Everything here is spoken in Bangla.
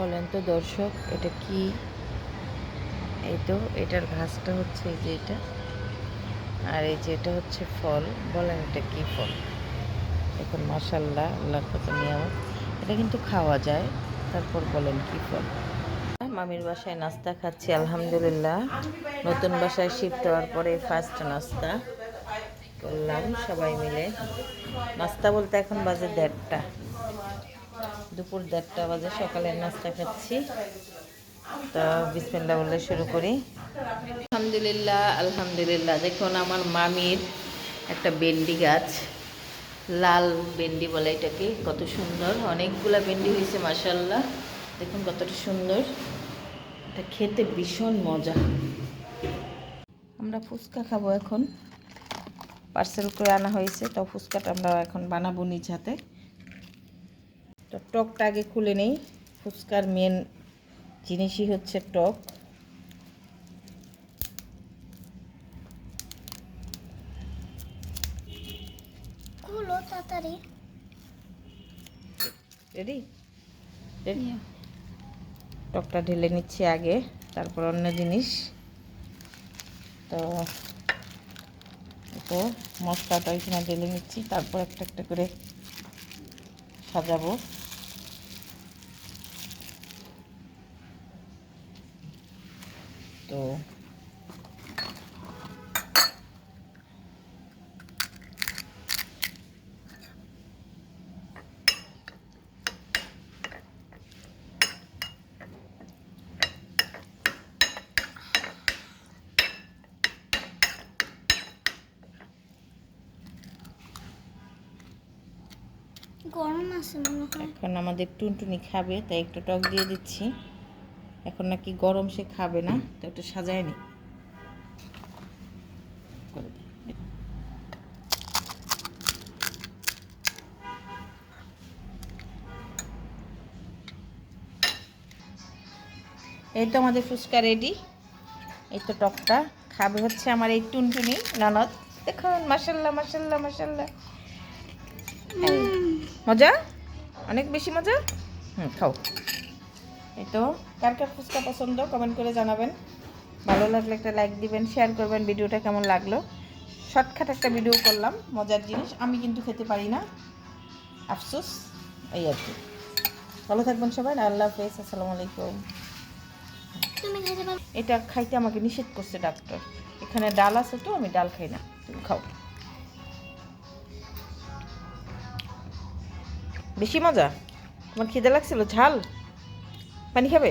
বলেন তো দর্শক, এটা কি? এই তো এটার ঘাসটা হচ্ছে এই যে এটা, আর এই যে এটা হচ্ছে ফল। বলেন এটা কি ফল? এখন মাশাআল্লাহ, আল্লাহর কত নিয়ামত। এটা কিন্তু খাওয়া যায়। তারপর বলেন কি ফল? মামির বাসায় নাস্তা খাচ্ছি আলহামদুলিল্লাহ। নতুন বাসায় শিফট হওয়ার পরে ফার্স্ট নাস্তা করলাম সবাই মিলে। নাস্তা বলতে এখন বাজে 1:30, দুপুর 1:30 বাজে। সকালের নাস্তা খাচ্ছি। তো বিসমিল্লাহ বলে শুরু করি। আলহামদুলিল্লাহ আলহামদুলিল্লাহ। দেখুন আমার মামির একটা ভেন্ডি গাছ, লাল ভেন্ডি বলে এটাকে, কত সুন্দর। অনেকগুলা ভেন্ডি হয়েছে মাশাআল্লাহ। দেখুন কতটা সুন্দর, এটা খেতে ভীষণ মজা। আমরা ফুচকা খাবো এখন, পার্সেল করে আনা হয়েছে। তো ফুচকাটা আমরা এখন বানাবো নিজ হাতে। তো টকটা আগে খুলে নেই। ফুচকার মেন জিনিসই হচ্ছে টক। খুলো তাড়াতাড়ি। Ready ready. টকটা ঢেলে নিচ্ছি আগে, তারপর অন্য জিনিস। তো তো মশলাটা এখানে ঢেলে নিচ্ছি, তারপর একটা একটা করে সাজাবো। তো গরম আছে মনে হয়। এখন আমাদের টুনটুনি খাবে, তাই একটু টক দিয়ে দিচ্ছি। এখন নাকি গরম, সে খাবে না, তো একটু সাজায় নি। এই তো আমাদের ফুচকা রেডি। এই তো টকটা খাবে হচ্ছে আমার এই টুনটুনি ননদ। দেখুন মাশাল্লাহ মাশাল্লাহ মাশাল্লাহ। মজা, অনেক বেশি মজা। খাও। এই তো কার কার ফুচকা পছন্দ কমেন্ট করে জানাবেন। ভালো লাগলে একটা লাইক দিবেন, শেয়ার করবেন। ভিডিওটা কেমন লাগলো? শর্টকাট একটা ভিডিও করলাম, মজার জিনিস। আমি কিন্তু খেতে পারি না, আফসোস। এই আর কি। ভালো থাকবেন সবাই। আল্লাহ হাফেজ, আসসালামু আলাইকুম। তুমি খেতে পারো। এটা খাইতে আমাকে নিষেধ করছে ডাক্তার। এখানে ডাল আছে, তো আমি ডাল খাই না। তুমি খাও। বেশি মজা? তোমার খিদে লাগছিল? ঝাল পানি খাবে?